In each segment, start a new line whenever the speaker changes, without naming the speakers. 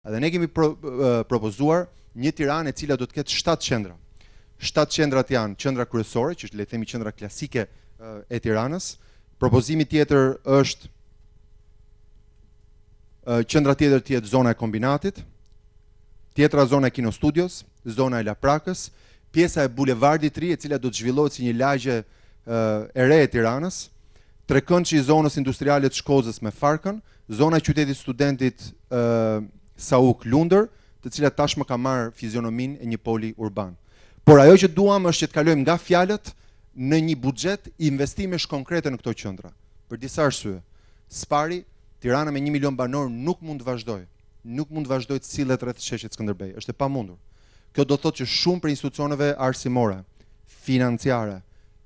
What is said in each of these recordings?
Dhe ne kemi propozuar një Tiranë e cila do të ketë 7 qendra. 7 qendrat janë qendra kryesore, që le të themi qendra klasike e Tiranës. Propozimi tjetër është qendra tjetër të jetë zona e kombinatit, tjetra zona e Kino Studios, zona e Laprakës, pjesa e bulevardit ri, e cila do të zhvillohet si një lagje e re e Tiranës, trekëndshi i zonës industriale të Shkozës me Farkën, zona e qytetit studentit Sauk Lundër, të cilat tashmë ka marrë fizionomin e një poli urban. Por ajo që duam është që të kalojmë nga fjalët në një buxhet investimesh konkrete në këto qendra. Për disa arsye. Spari, Tirana me 1 milion banor nuk mund të vazhdojë. Nuk mund të vazhdojë të sillet rreth sheshit Skënderbej. Është e pamundur. Kjo do të thotë që shumë për institucioneve arsimore, financiare,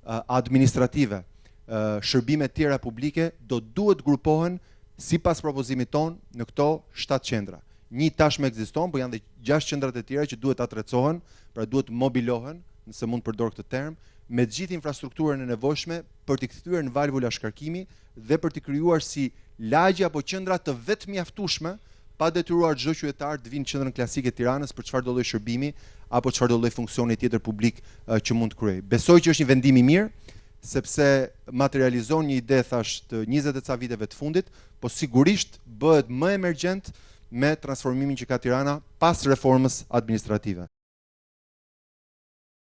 administrative, shërbime të tjera publike do duhet grupohen sipas propozimit ton në këto 7 qendra. Një tashmë ekziston, por janë dhe 6 qendrat e tjera që duhet atrecohen, pra duhet mobilohen, nëse mund të përdor këtë term, me gjithë infrastrukturën e nevojshme për t'i kthyer në valvula shkarkimi dhe për t'i krijuar si lagje apo qendra të vetë mjaftueshme, pa detyruar çdo qytetar të vinë në qendrën klasike të Tiranës për çfarëdo lloj shërbimi apo çfarëdo lloj funksioni tjetër publik që mund të kryej. Besoj që është një vendim i mirë, sepse materializon një ide thash të 20 e ca viteve të fundit, po sigurisht bëhet më emergjent me transformimin që ka Tirana pas reformës administrative.